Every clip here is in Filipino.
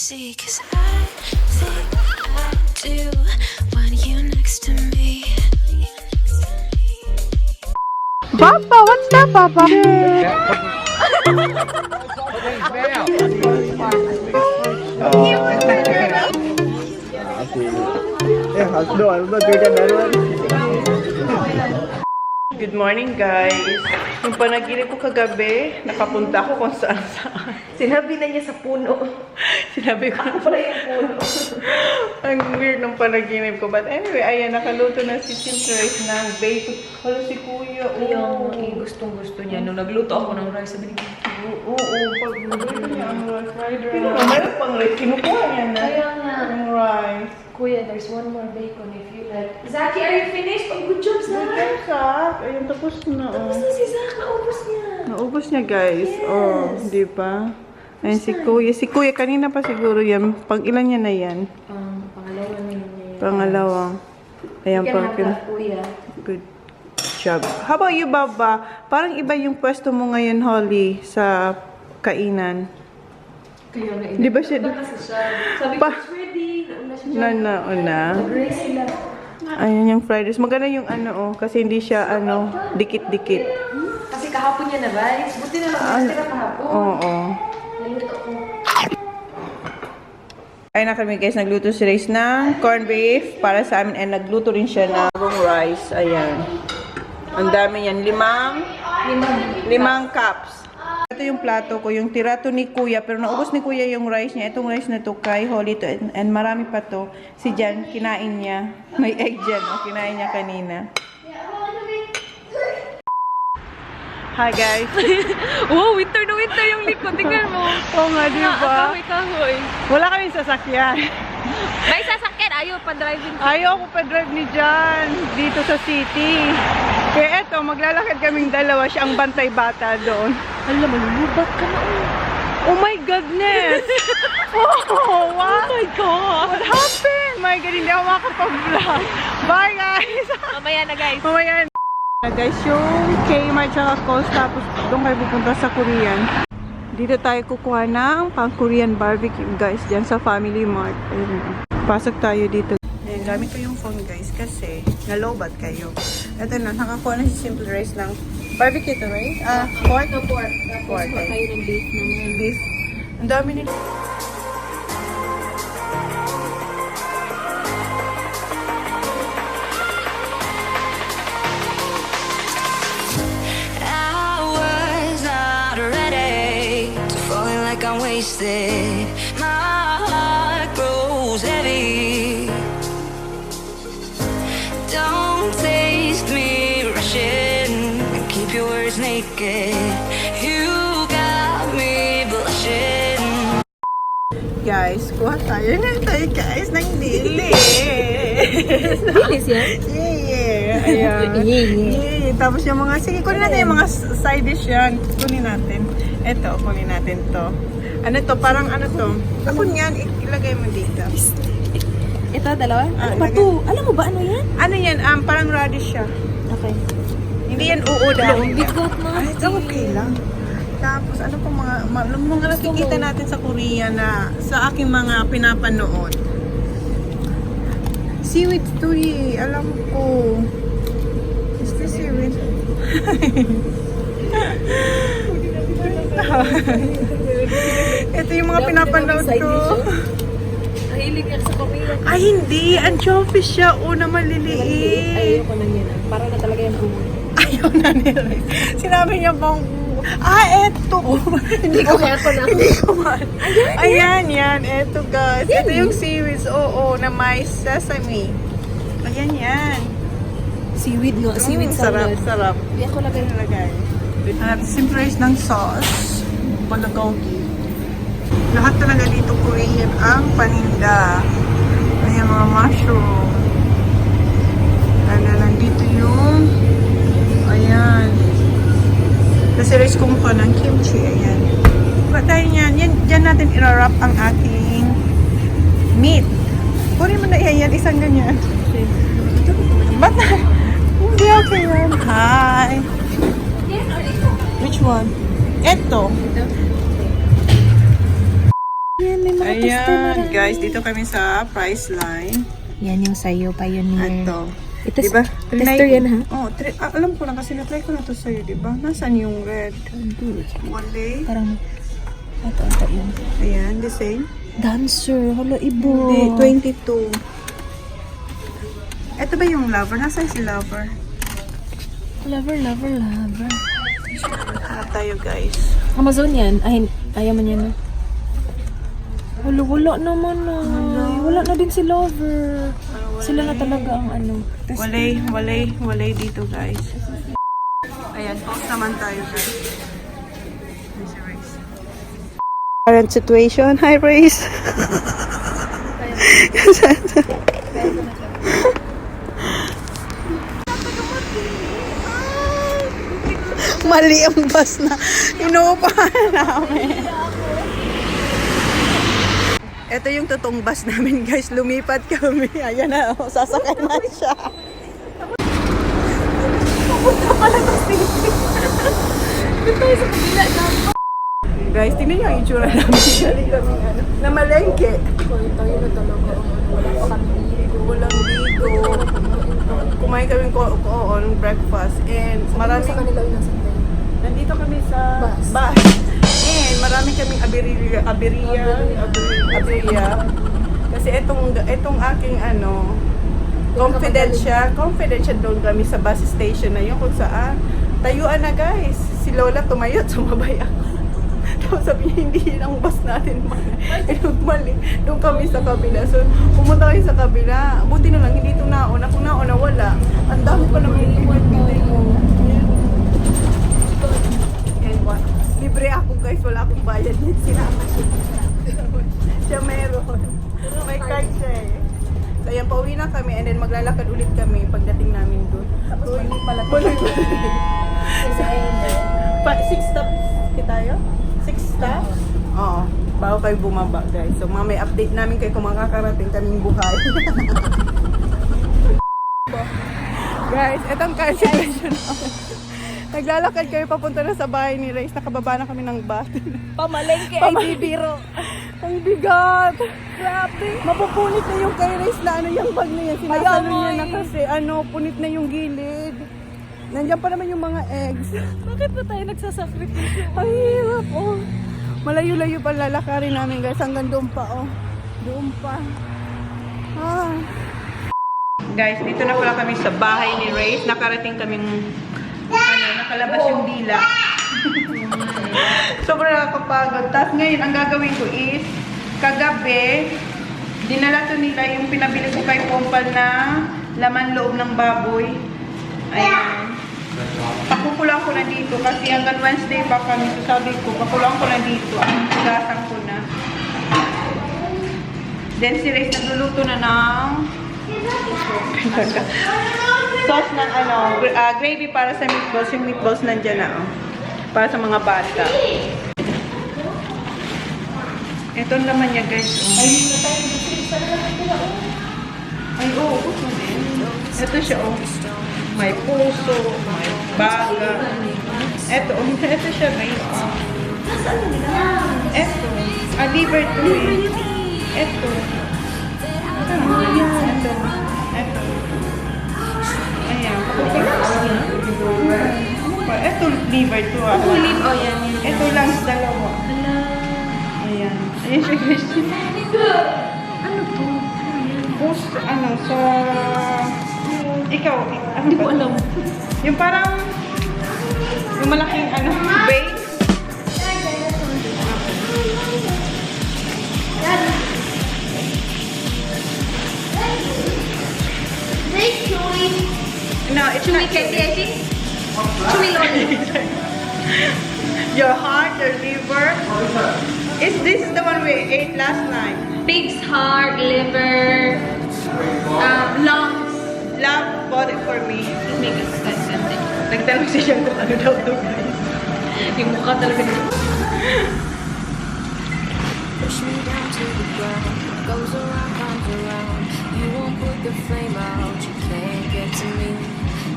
see, 'cause I think I do want you next to me. Papa, what's that, Papa? Good morning, guys. Yung panaginip ko kagabi, nakapunta ako kung saan-saan. Sinabi na niya sa puno. Sinabi ko Ako pala yung puno. ang weird ng panaginip ko. But anyway, ayan, nakaluto na si Rice ng bacon. Hala si Kuya. Yung gustong-gusto niya. Nung nagluto ako ng rice, sabi niya, Oo, pag nagluto niya ang rice, fried rice. Meron pang rice, kinukuha niya na. Kaya nga. Ang rice. Kuya, there's one more bacon if you like. Zaki, are you finished? Oh, good job, Zach. Good job, Zach. Ayun, tapos na. Tapos na si Zach. Naubos niya. Naubos niya, guys. Yes. Oh, di ba? Ayun, si Kuya. Si Kuya, kanina pa siguro yan. Pang ilan niya na yan? Pangalawa na yun. Pangalawa. Ayan, You can have that, Kuya. Good job. How about you, Baba? Parang iba yung pwesto mo ngayon, Holly, sa kainan. Kaya nga, Di ba siya? Sabi ko, Pa- it's ready. Nauna siya dyan. Una. Nag-race sila. Ayan yung fried rice. Maganda yung kasi hindi siya, dikit-dikit. Kasi kahapon niya na rice. Buti na lang natira kahapon. Oo. Naluto ko. Ayun na kami, guys. Nagluto si Rice ng corned beef para sa amin. And nagluto rin siya ng rice. Ayan. Ang dami yan. Limang cups. Ito yung plato ko, yung tirato ni Kuya, pero naubos ni Kuya yung rice niya. Itong rice na to kay Holly to, and marami pa to. Si Jan, kinain niya. May egg dyan, kinain niya kanina. Hi guys! Wow, winter na winter yung likod. Tingnan mo. Oo nga, di ba? Kahoy-kahoy. Wala kaming sasakyan. May sasakyan. Ayaw pa driving. Ayaw ko pa drive ni Jan dito sa city. Kaya eto, maglalakad kaming dalawa. Siya ang bantay bata doon. Alam mo, lulubat ka na. Oh my goodness! Oh, what? Oh my God! What happened? My God, hindi ako makapag-vlog. Bye, guys! Mamaya na, guys. Mamaya na. Guys, yung Kmart tsaka Coles, tapos doon kayo pupunta sa Korean. Dito tayo kukuha ng pang-Korean barbecue, guys, dyan sa Family Mart. Ayun. Pasok tayo dito. Ayan, gamit ko yung phone, guys, kasi nalobat kayo. Ito na, nakakuha na si Simple Rice ng barbecue to, right? Pork? No, pork. Tapos Pork, pork kayo ng beef naman. Beef. Ang dami nila. I'm wasted. My heart grows heavy. Don't taste me rushing. Keep your words naked. You got me blushing. Guys, kuha tayo na tayo, guys, ng dili. Bilis yan? Yeah. Ayan. Yeah. Tapos yung mga, sige, kunin natin yung mga side dish yan. Kunin natin. Ito, kunin natin to. Ano to? Parang ano to? Kapon yan, ilagay mo dito. Ito, dalawa? Ah, Ano ba to? Alam mo ba ano yan? Ano yan? Parang radish siya. Okay. Hindi yan uod. Bigot na. Ay, okay lang. Tapos, ano pa mga nakikita natin sa Korea na sa aking mga pinapanood. Seaweed to eh. Alam ko. Is this seaweed? Ito yung mga pinapanood ko. Nahilig ka sa pamilya. Ay, hindi. Anchovy siya. Na maliliit. Ayoko na yan. Para na talaga yung buhay. Ayaw na nila. Sinabi niya bang, eto. Hindi ko man. Ayan, yan. Eto, guys. Ito yung seaweeds. Na may sesame. Ayan, yan. Seaweed nga. Seaweed Sarap, salad. sarap. Hindi ako lagay. At simple rice ng sauce. Bulgogi. Lahat talaga dito Korean ang paninda. Ayan, mga mushroom. Nandito yung ayan. Kasi rice kumuha ng kimchi. Ayan. Patayin yan. Diyan natin i-wrap ang ating meat. Kunin mo na yan. Isang ganyan. Ba't na? Hindi okay yan. Hi. Which one? Ito. Yan may mga tester na Ayan, guys, dito kami sa price line. Yan yung sa'yo, Pioneer. Ito. Ito, Diba? tester yan, ha? Oh, alam ko na kasi na-try ko na to sa'yo, diba? Nasaan yung red? Wale. Parang, ito yun. Ayan, the same. Dancer, hala, ibo. Hindi, 22. Ito ba yung lover? Nasaan si lover? Lover. Hanap tayo, guys. Amazon yan. Ay, ayaw man yan. Wala naman na. Wala na din si Lover. Sila na talaga ang ano. Wale dito, guys. Ayan, post naman tayo, guys. Current situation. Hi, Race. Mali ang bus na inuupahan namin. Ito yung totoong bus namin, guys. Lumipat kami. Ayan na, oh, sasakay na siya. Pupunta pala ng city. Dito tayo sa kabila na. Guys, tingnan niyo ang itsura namin. Dali kami na malengke. Tayo na talaga. Wala pa kami ligo. Walang ligo. Kumain kami on breakfast. And maraming... Sa kanila yung nasa tayo. Nandito kami sa Bus. And marami kaming aberiya. Kasi itong aking confidential doon kami sa bus station na yun kung saan. Tayuan na, guys. Si Lola tumayo at sumabay ako. Tapos sabi niya, hindi yun ang bus natin. Mali. Doon kami sa kabila. So, pumunta kayo sa kabila. Buti na lang, hindi ito nauna. Kung nauna, wala. Ang dami pa naman yung pagpili mo. Libre ako, guys, wala akong bayad din. Sinama siya meron. May card siya eh. So yan, pauwi na kami and then maglalakad ulit kami pagdating namin doon. Tapos mali pala. 6 stops tayo? 6 stops? Oo. Bago kayo bumaba, guys. So may update namin kayo kung makakarating kaming buhay. Guys, itong car situation namin. Naglalakad kayo papunta na sa bahay ni Race. Nakababa na kami ng bus. Pamalengke ay bibiro. Ang bigat. Grabe. Mapupunit na yung kay Race na yung bag na yan. Sinasalo niya na kasi punit na yung gilid. Nandiyan pa naman yung mga eggs. Bakit pa tayo nagsasakripisyo? Ang hirap, oh. Malayo-layo pa lalakarin namin, guys. Hanggang doon pa, oh. Doon pa. Guys, dito na pala kami sa bahay ni Race. Nakarating kaming nakalabas yung dila. Sobrang nakakapagod. Tapos ngayon, ang gagawin ko is, kagabi, dinala to nila yung pinabili ko kay Pompal na laman loob ng baboy. Ayan. Pakukulang ko na dito kasi hanggang Wednesday pa kami. So sabi ko, pakulang ko na dito. Ang tugasan ko na. Then si Race nagluluto na ng sauce ng gravy para sa meatballs. Yung meatballs nandyan na, oh. Para sa mga bata. Ito naman niya, guys. Oh. Ay, oo. Ito siya, oh. May puso, may baga. Ito, oh. Ito siya, guys. Ito. Liver to eh. Ito. Ito. Ito. Ayan. Ito, liver to ah. Ito lang sa dalawa. Ayan. Ayan siya, Christian. Ano to? Puso, sa... Ikaw, Hindi ko alam. Yung parang... Yung malaking, base. No, it's not Candy, I think. Chewy lolly. Your heart, your liver. This is the one we ate last night. Pig's heart, liver, lungs. Love bought it for me. Make us ganda. Nagtanong siya kung ano daw to, guys. Yung mukha talaga nito. Push me down to the ground. Goes around, comes around. You won't put the flame out. You can't get to me.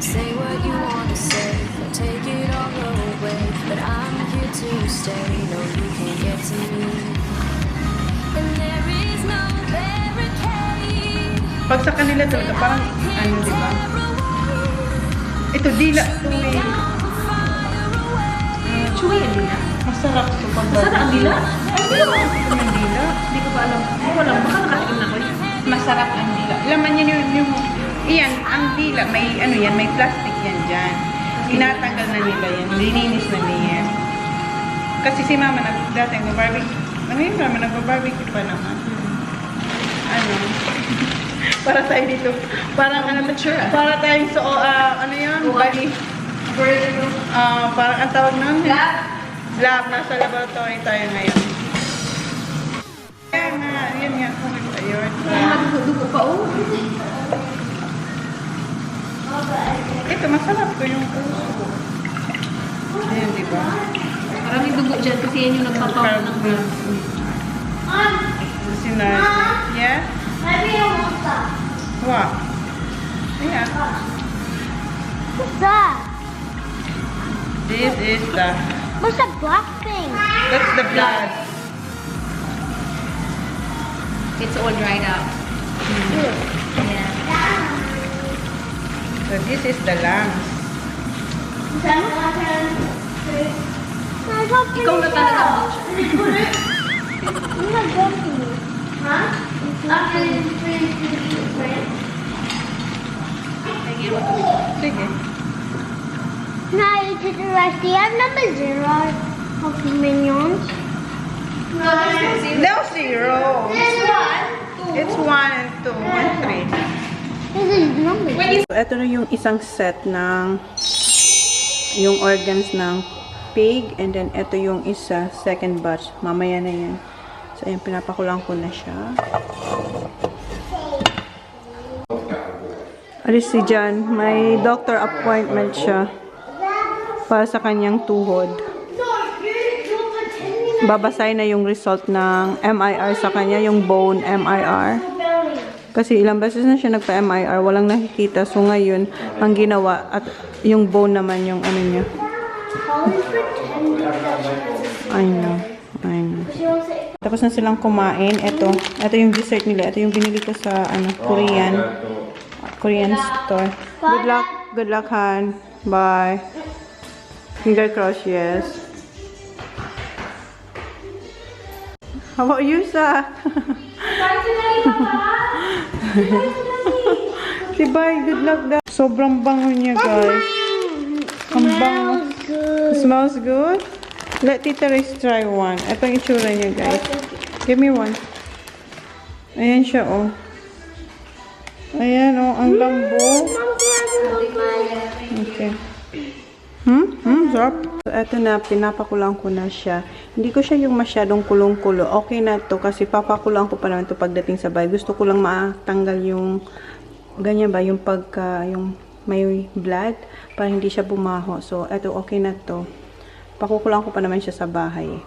Say what you wanna say. Take it all away. But I'm here to stay. No, you can't get to me. And Pag sa kanila talaga, parang, ano, di ba? Ito, dila. Chewy ang dila. Masarap ito pag Masarap ang dila? Ito yung dila. Hindi ko pa alam. Hindi ko alam. Baka nakatikim na ko yun. Masarap ang dila. Laman yan yung iyan, ang dila, may ano yan, may plastic yan dyan. Tinatanggal na nila yan, lininis na nila yan. Kasi si mama dati nag-barbecue. Ano yun, mama nag-barbecue pa naman. Ano? Para tayo dito. Parang ano, para tayong so, ano yun? Bali. Parang ang tawag nun? Lab. Nasa laboratory tayo ngayon. Kaya nga, yun nga. Ayun. Dugo pa, oh. Ito, masarap ko yung puso. Ayan, di ba? Maraming dugo dyan kasi yan yung nagpapaw ng blood. Sinay. Yeah? What? Yeah. What's that? This is the... What's that black thing? That's the blood. It's all dried out. Yeah. So this is the lungs. Ikaw na talaga ang butcher. I'm not joking. Huh? After this Sige. Now you take the rest. Do you have number 0 of minions? No zero. It's 1 and 2 and 3. This is number. So, ito na yung isang set ng yung organs ng pig, and then ito yung isa, second batch. Mamaya na yan. So, ayan, pinapakulang ko na siya. Alis si Jan, may doctor appointment siya para sa kanyang tuhod. Babasay na yung result ng MIR sa kanya, yung bone MIR. Kasi ilang beses na siya nagpa-MIR, walang nakikita. So ngayon, ang ginawa, at yung bone naman yung ano niya. I know. Tapos na silang kumain. Ito yung dessert nila. Ito yung binili ko sa Korean store. Good luck, Han. Bye. Finger crossed, yes. How about you, Sa? Si Bye, good luck daw. Sobrang bango niya, guys. Ang bango. Smells good? Let Tita Riz try one. Ito ang itsura niya, guys. Give me one. Ayan siya, oh. Ayan, oh. Ang lambo. Okay. Sarap. So, eto na, pinapakulang ko na siya. Hindi ko siya yung masyadong kulong-kulo. Okay na to kasi papakulang ko pa naman to pagdating sa bahay. Gusto ko lang matanggal yung ganyan ba, yung pagka, yung may blood para hindi siya bumaho. So, eto, okay na to. Pakukulang ko pa naman siya sa bahay.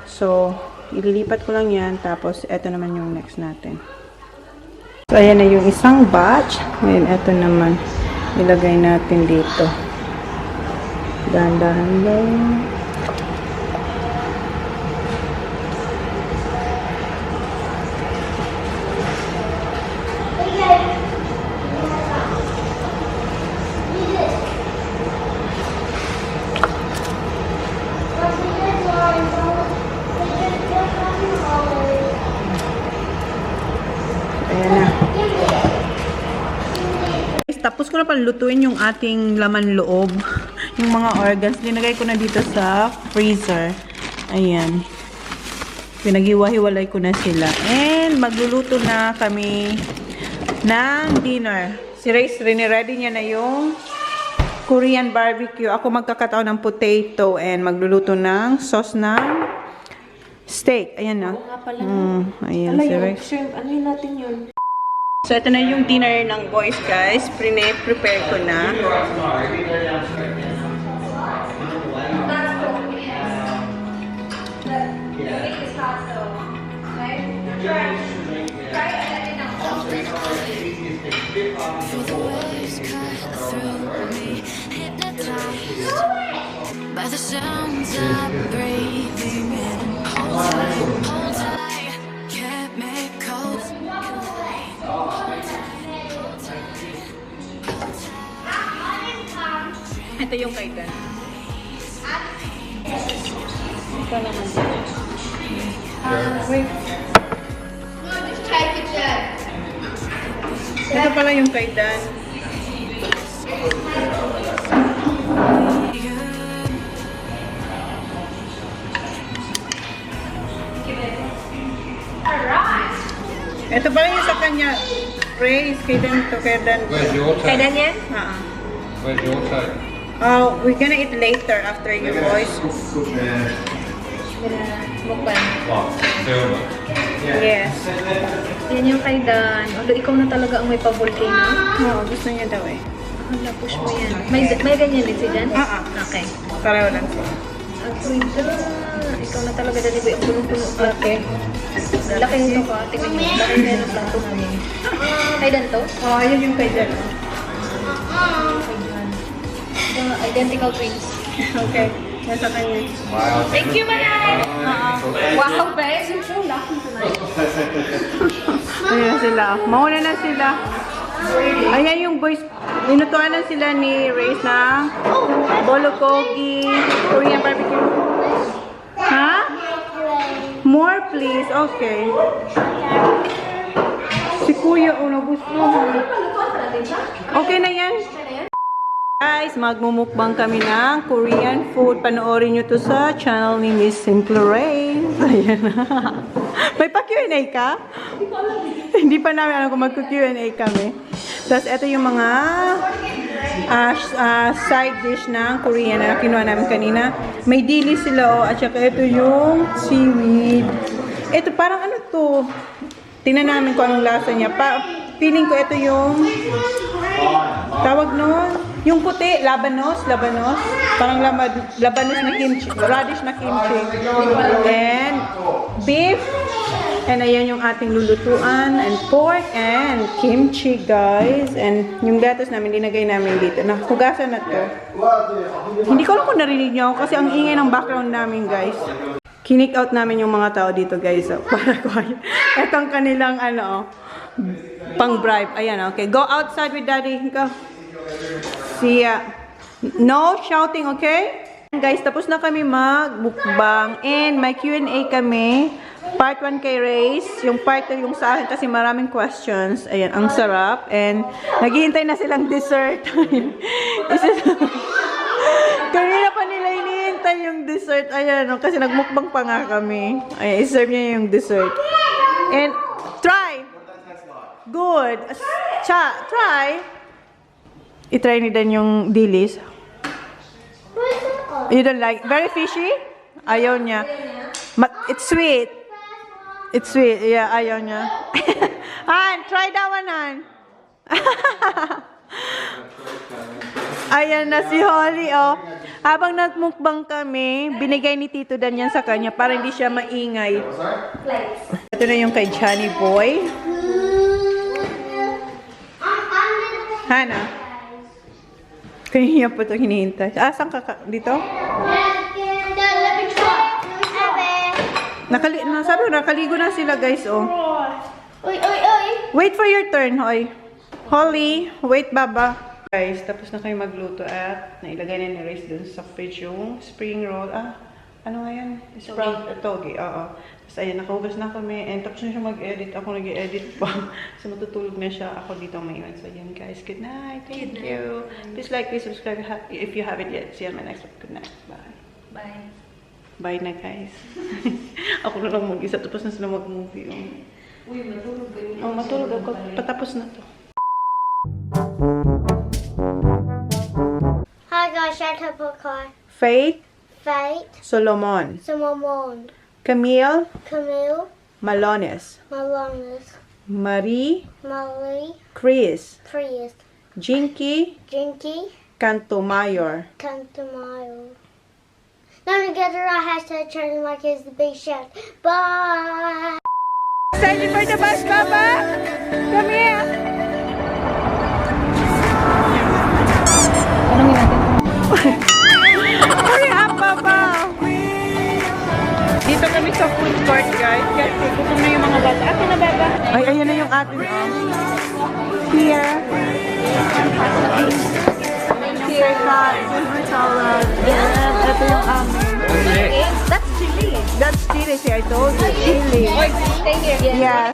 So, ililipat ko lang yan. Tapos, eto naman yung next natin. So, ayan na yung isang batch. Ngayon, eto naman. Ilagay natin dito. Dahan-dahan lang. Ayan na. Tapos ko na palutuin yung ating laman loob. Yung mga organs. Linagay ko na dito sa freezer. Ayan. Pinaghiwa-hiwalay ko na sila. And magluluto na kami ng dinner. Si Ray's ready niya na yung Korean barbecue. Ako magkakataon ng potato and magluluto ng sauce ng steak. Ayan na. Ayan si Ray. Shrimp, ano yun natin yun? So, ito na yung dinner ng boys, guys. Prepare ko na. By the sounds I'm breathing in. Hold tight, kept me cold. Ito yung kaidan. Ito naman. Wait. No, just type it down. Ito pala yung kaidan. Ito pala yung sa kanya. Praise, kaidan to kaidan. Where's your take? Kailan yan? Where's your take? Oh, we're gonna eat later after you boys. Mukbang. What? Silver. Yes. Yan yung kaidan. Although ikaw na talaga ang may pa-volcano. Oo, gusto niya daw eh. Hala, push mo yan. May ganyan din si Jan? Okay. Pareho lang siya. Ikaw na talaga dali ba yung punong-puno. Okay. Laki nito ko. Tingnan nyo. Laki na yung plato namin. Kaidan to? Oh, yun yung kaidan. Kaidan. Identical twins. Okay. Nasa kanya. Wow. Thank you, Manay! Wow, guys. You're so lucky tonight. Ayan na sila. Mauna na sila. Ayan yung boys. Inutuan na sila ni Race ng bolokogi, Korean barbecue. Ha? More please. Okay. Si Kuya, gusto mo. Okay na yan? Guys, magmumukbang kami ng Korean food. Panoorin nyo to sa channel ni Miss Simple Rain. Ayan. May pa-Q&A ka? Hindi pa namin alam kung mag-Q&A kami. Tapos, ito yung mga side dish ng Korean na kinuha namin kanina. May dili sila, at saka ito yung seaweed. Ito, parang ano to? Tingnan namin kung anong lasa niya. Feeling ko ito yung tawag nun. Yung puti, labanos. Parang labanos na kimchi. Radish na kimchi. And beef. And ayan yung ating lulutuan. And pork and kimchi, guys. And yung lettuce namin, dinagay namin dito. Nahugasan na to. Hindi ko alam kung narinig niyo ako kasi ang ingay ng background namin, guys. Kinik out namin yung mga tao dito, guys. So, para quiet. Itong kanilang, pang-bribe. Ayan, okay. Go outside with daddy. Go. See ya. No shouting, okay? Guys, tapos na kami mag-mukbang. And may Q&A kami. Part 1 kay Race. Yung part 2 yung sa akin kasi maraming questions. Ayan, ang sarap. And naghihintay na silang dessert. Kanina pa nila hinihintay yung dessert. Ayan, kasi nagmukbang pa nga kami. Ayan, iserve niya yung dessert. And try. Good. Try. I-try ni Dan yung dilis. You don't like? Very fishy? Ayaw niya. It's sweet. It's sweet. Yeah, ayaw niya. Han, try that one, Han. Ayan na si Holly, oh. Habang nagmukbang kami, binigay ni Tito Dan yan sa kanya para hindi siya maingay. Ito na yung kay Johnny Boy. Hana. Kaya po ito hinihintay. Saan ka? Dito? Sabi ko, nakaligo na sila, guys, oh. Wait for your turn, hoy. Holly, wait, baba. Guys, tapos na kayo magluto at nailagay na ni Race dun sa fridge yung spring roll. Ano nga yan? Sprout, togi, oo. Tapos ayan, nakahugas na kami. And tapos na siya mag-edit. Ako nag-edit pa. So matutulog na siya. Ako dito maiwan. So ayan guys, good night. Thank you. Please like, please subscribe if you haven't yet. See you on my next one. Good night. Bye. Bye. Bye na guys. Ako na lang mag-isa. Tapos na sila mag-movie. Uy, matulog ba yun? Oh, matulog ako. Patapos na to. Hi guys, shut up, okay. Faith. Solomon, Camille. Malones. Marie. Chris. Jinky. Cantomayor. Now together I hashtag ChonaAndMyKids the big shout. Bye! Excited for the bus, Papa? Come here. Tanungin natin. Hurry up, Papa! Dito kami sa food court, guys. Kasi gutom na yung mga bata. Atin na, Baba. Ay, ayan na yung atin. Here. Thank you. teka, silver salad. And ito yung amin. Okay. That's chili. That's chili, see, I told you, chili. Stay here. Yes.